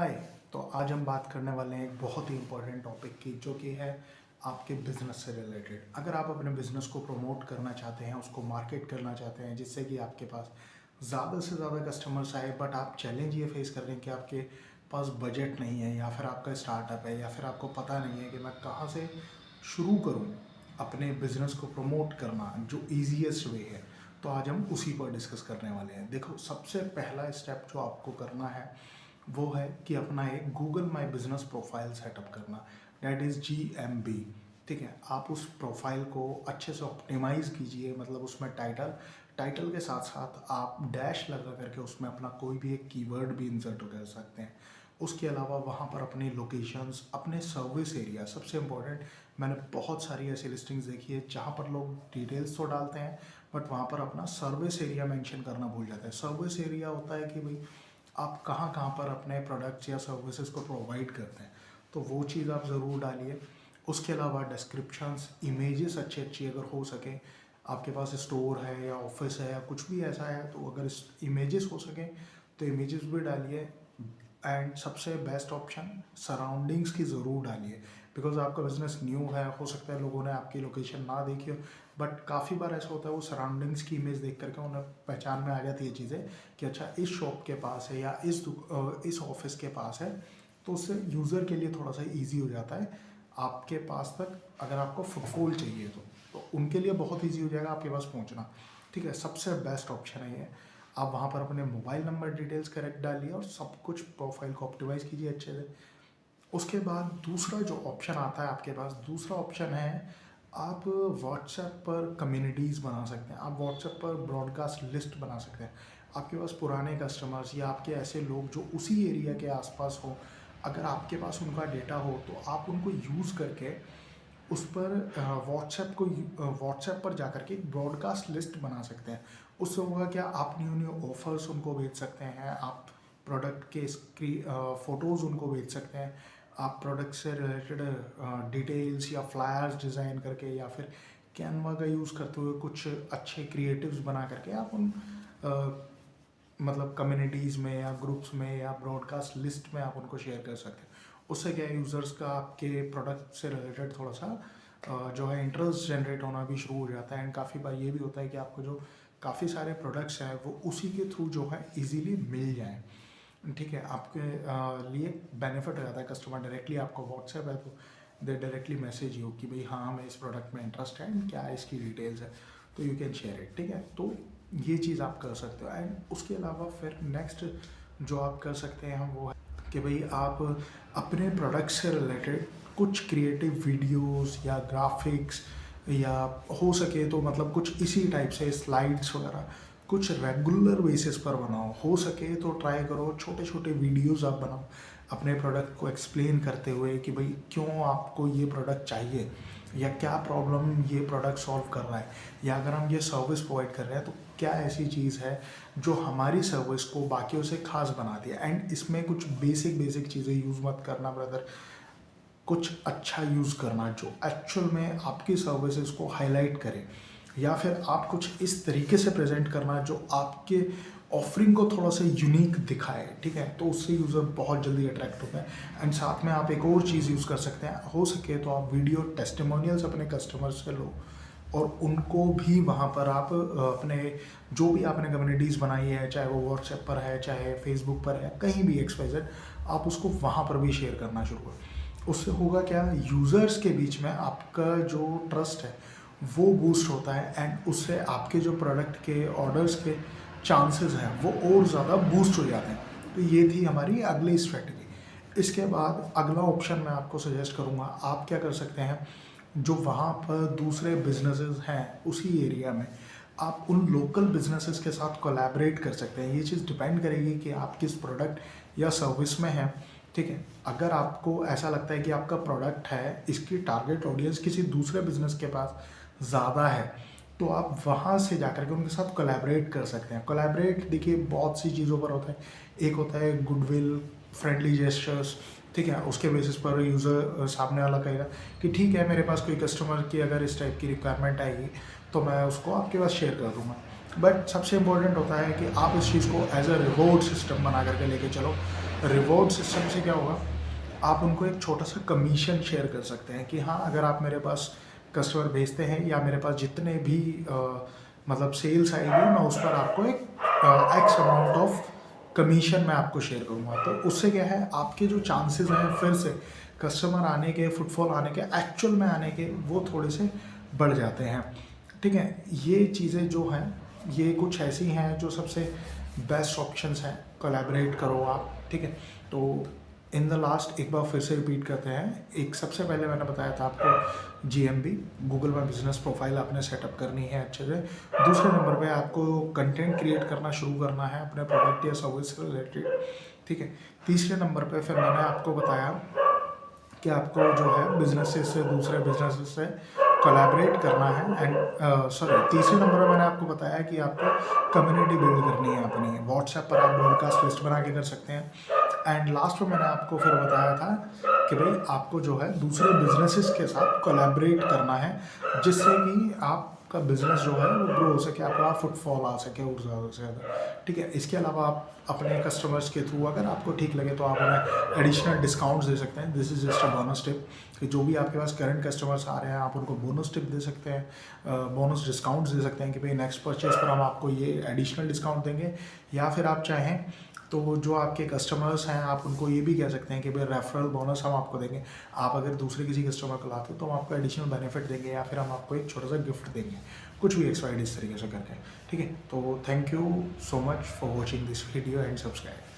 हाय। तो आज हम बात करने वाले हैं एक बहुत ही इम्पोर्टेंट टॉपिक की, जो कि है आपके बिजनेस से रिलेटेड। अगर आप अपने बिजनेस को प्रमोट करना चाहते हैं, उसको मार्केट करना चाहते हैं, जिससे कि आपके पास ज़्यादा से ज़्यादा कस्टमर्स आए, बट आप चैलेंज ये फेस कर रहे हैं कि आपके पास बजट नहीं है, या फिर आपका स्टार्टअप है, या फिर आपको पता नहीं है कि मैं कहाँ से शुरू करूँ अपने बिजनेस को प्रमोट करना जो ईजीएस्ट वे है। तो आज हम उसी पर डिस्कस करने वाले हैं। देखो, सबसे पहला स्टेप जो आपको करना है वो है कि अपना एक Google my business profile setup करना, डैट इज़ GMB। ठीक है, आप उस प्रोफाइल को अच्छे से ऑप्टिमाइज कीजिए। मतलब उसमें टाइटल के साथ साथ आप डैश लगा करके उसमें अपना कोई भी एक कीवर्ड भी इंसर्ट कर सकते हैं। उसके अलावा वहाँ पर अपनी लोकेशंस, अपने सर्विस एरिया, सबसे इम्पोर्टेंट, मैंने बहुत सारी ऐसी लिस्टिंग्स देखी है जहाँ पर लोग डिटेल्स तो डालते हैं, बट वहाँ पर अपना सर्विस एरिया मेंशन करना भूल जाते हैं। सर्विस एरिया होता है कि भाई आप कहाँ कहाँ पर अपने प्रोडक्ट्स या सर्विसेज को प्रोवाइड करते हैं, तो वो चीज़ आप ज़रूर डालिए। उसके अलावा डिस्क्रिप्शंस, इमेजेस अच्छी अच्छी अगर हो सके, आपके पास स्टोर है या ऑफिस है या कुछ भी ऐसा है, तो अगर इमेजेस हो सके तो इमेजेस भी डालिए। एंड सबसे बेस्ट ऑप्शन, सराउंडिंग्स की ज़रूर डालिए। बिकॉज आपका बिजनेस न्यू है, हो सकता है लोगों ने आपकी लोकेशन ना देखी हो, बट काफ़ी बार ऐसा होता है वो सराउंडिंग्स की इमेज देख करके उन्हें पहचान में आ जाती है चीज़ें कि अच्छा इस शॉप के पास है या इस ऑफिस के पास है। तो उससे यूज़र के लिए थोड़ा सा इजी हो जाता है आपके पास तक, अगर आपको फुटफॉल चाहिए तो उनके लिए बहुत इजी हो जाएगा आपके पास पहुंचना। ठीक है, सबसे बेस्ट ऑप्शन है ये। आप वहाँ पर अपने मोबाइल नंबर डिटेल्स करेक्ट डालिए और सब कुछ प्रोफाइल को ऑप्टिमाइज़ कीजिए अच्छे से। उसके बाद दूसरा जो ऑप्शन आता है आपके पास, दूसरा ऑप्शन है आप व्हाट्सएप पर कम्युनिटीज़ बना सकते हैं। आप व्हाट्सएप पर ब्रॉडकास्ट लिस्ट बना सकते हैं। आपके पास पुराने कस्टमर्स या आपके ऐसे लोग जो उसी एरिया के आसपास हो, अगर आपके पास उनका डेटा हो तो आप उनको यूज़ करके उस पर व्हाट्सएप पर जा कर के एक ब्रॉडकास्ट लिस्ट बना सकते हैं। उससे होगा क्या, आप न्यू न्यू ऑफर्स उनको भेज सकते हैं, आप प्रोडक्ट के फ़ोटोज़ उनको भेज सकते हैं, आप प्रोडक्ट से रिलेटेड डिटेल्स या फ्लायर्स डिज़ाइन करके या फिर कैनवा का यूज़ करते हुए कुछ अच्छे क्रिएटिव्स बना करके आप उन मतलब कम्युनिटीज़ में या ग्रुप्स में या ब्रॉडकास्ट लिस्ट में आप उनको शेयर कर सकते हैं। उससे क्या है, यूज़र्स का आपके प्रोडक्ट से रिलेटेड थोड़ा सा जो है इंटरेस्ट जनरेट होना भी शुरू हो जाता है। एंड काफ़ी बार ये भी होता है कि आपको जो काफ़ी सारे प्रोडक्ट्स हैं वो उसी के थ्रू जो है इजीली मिल जाएँ। ठीक है, आपके लिए बेनिफिट हो जाता है। कस्टमर डायरेक्टली आपको व्हाट्सएप है तो दे डायरेक्टली मैसेज यू कि भाई हाँ, हमें इस प्रोडक्ट में इंटरेस्ट है एंड क्या इसकी डिटेल्स है, तो यू कैन शेयर इट। ठीक है, तो ये चीज़ आप कर सकते हो। एंड उसके अलावा फिर नेक्स्ट जो आप कर सकते हैं वो है कि भाई आप अपने प्रोडक्ट से रिलेटेड कुछ क्रिएटिव वीडियोस या ग्राफिक्स, या हो सके तो मतलब कुछ इसी टाइप से स्लाइड्स वगैरह कुछ रेगुलर बेसिस पर बनाओ। हो सके तो ट्राई करो छोटे छोटे वीडियोस आप बनाओ अपने प्रोडक्ट को एक्सप्लेन करते हुए कि भाई क्यों आपको ये प्रोडक्ट चाहिए, या क्या प्रॉब्लम ये प्रोडक्ट सॉल्व कर रहा है, या अगर हम ये सर्विस प्रोवाइड कर रहे हैं तो क्या ऐसी चीज़ है जो हमारी सर्विस को बाकियों से खास बनाती है। एंड इसमें कुछ बेसिक चीज़ें यूज़ मत करना ब्रदर, कुछ अच्छा यूज़ करना जो एक्चुअल में आपकी सर्विसेज को हाईलाइट करे, या फिर आप कुछ इस तरीके से प्रेजेंट करना जो आपके ऑफरिंग को थोड़ा सा यूनिक दिखाए। ठीक है, तो उससे यूज़र बहुत जल्दी अट्रैक्ट होता है। एंड साथ में आप एक और चीज़ यूज़ कर सकते हैं, हो सके तो आप वीडियो टेस्टिमोनियल्स अपने कस्टमर्स से लो और उनको भी वहाँ पर आप अपने जो भी आपने कम्युनिटीज़ बनाई है, चाहे वो व्हाट्सएप पर है, चाहे फेसबुक पर है, कहीं भी XYZ, आप उसको वहाँ पर भी शेयर करना शुरू करो। उससे होगा क्या, यूज़र्स के बीच में आपका जो ट्रस्ट है वो बूस्ट होता है, एंड उससे आपके जो प्रोडक्ट के ऑर्डर्स के चांसेस हैं वो और ज़्यादा बूस्ट हो जाते हैं। तो ये थी हमारी अगली स्ट्रेटजी। इसके बाद अगला ऑप्शन मैं आपको सजेस्ट करूँगा, आप क्या कर सकते हैं, जो वहाँ पर दूसरे बिजनेसेस हैं उसी एरिया में, आप उन लोकल बिजनेसेस के साथ कोलैबोरेट कर सकते हैं। ये चीज़ डिपेंड करेगी कि आप किस प्रोडक्ट या सर्विस में हैं। ठीक है, अगर आपको ऐसा लगता है कि आपका प्रोडक्ट है, इसकी टारगेट ऑडियंस किसी दूसरे बिजनेस के पास ज़्यादा है, तो आप वहाँ से जाकर के उनके साथ कोलैबोरेट कर सकते हैं। कोलैबोरेट देखिए बहुत सी चीज़ों पर होता है। एक होता है गुडविल, फ्रेंडली जेस्चर्स। ठीक है, उसके बेसिस पर यूज़र सामने वाला कहेगा कि ठीक है, मेरे पास कोई कस्टमर की अगर इस टाइप की रिक्वायरमेंट आएगी तो मैं उसको आपके पास शेयर कर दूँगा। बट सबसे इम्पोर्टेंट होता है कि आप इस चीज़ को एज अ रिवॉर्ड सिस्टम बना करके लेके चलो, रिवॉर्ड सिस्टम से क्या होगा, आप उनको एक छोटा सा कमीशन शेयर कर सकते हैं कि हाँ, अगर आप मेरे पास कस्टमर भेजते हैं या मेरे पास जितने भी मतलब सेल्स आएगी, मैं उस पर आपको एक एक्स अमाउंट ऑफ कमीशन मैं आपको शेयर करूँगा। तो उससे क्या है, आपके जो चांसेस हैं फिर से कस्टमर आने के, फुटफॉल आने के, एक्चुअल में आने के, वो थोड़े से बढ़ जाते हैं। ठीक है, ये चीज़ें जो हैं ये कुछ ऐसी हैं जो सबसे बेस्ट ऑप्शंस हैं। कोलैबोरेट करो आप, ठीक है। तो इन द लास्ट एक बार फिर से रिपीट करते हैं। एक सबसे पहले मैंने बताया था आपको GMB, गूगल में बिजनेस प्रोफाइल आपने सेटअप करनी है अच्छे से। दूसरे नंबर पे आपको कंटेंट क्रिएट करना शुरू करना है अपने प्रोडक्ट या सर्विस से रिलेटेड, ठीक है। तीसरे नंबर पे फिर मैंने आपको बताया कि आपको जो है बिजनेसेस से, दूसरे बिजनेसेस से कोलैबोरेट करना है। एंड तीसरे नंबर पर मैंने आपको बताया कि आपको कम्युनिटी बिल्ड करनी है अपनी। व्हाट्सएप पर आप ब्रॉडकास्ट लिस्ट बना के कर सकते हैं। एंड लास्ट में मैंने आपको फिर बताया था कि भाई आपको जो है दूसरे बिजनेसेस के साथ कोलैबोरेट करना है, जिससे कि आपका बिजनेस जो है वो ग्रो हो सके, आपका फुटफॉल आ सके और ज़्यादा से ज़्यादा, ठीक है। इसके अलावा आप अपने कस्टमर्स के थ्रू अगर आपको ठीक लगे तो आप उन्हें एडिशनल डिस्काउंट्स दे सकते हैं। This is just a bonus tip कि जो भी आपके पास करंट कस्टमर्स आ रहे हैं आप उनको बोनस टिप दे सकते हैं, बोनस डिस्काउंट्स दे सकते हैं कि भाई नेक्स्ट परचेज पर हम आपको ये एडिशनल डिस्काउंट देंगे। या फिर आप चाहें तो जो आपके कस्टमर्स हैं आप उनको ये भी कह सकते हैं कि भाई रेफरल बोनस हम आपको देंगे। आप अगर दूसरे किसी कस्टमर को लाते हो तो हम आपको एडिशनल बेनिफिट देंगे या फिर हम आपको एक छोटा सा गिफ्ट देंगे, कुछ भी एक्सवाइड इस तरीके से करके, ठीक है। तो thank you so much for watching this video and subscribe.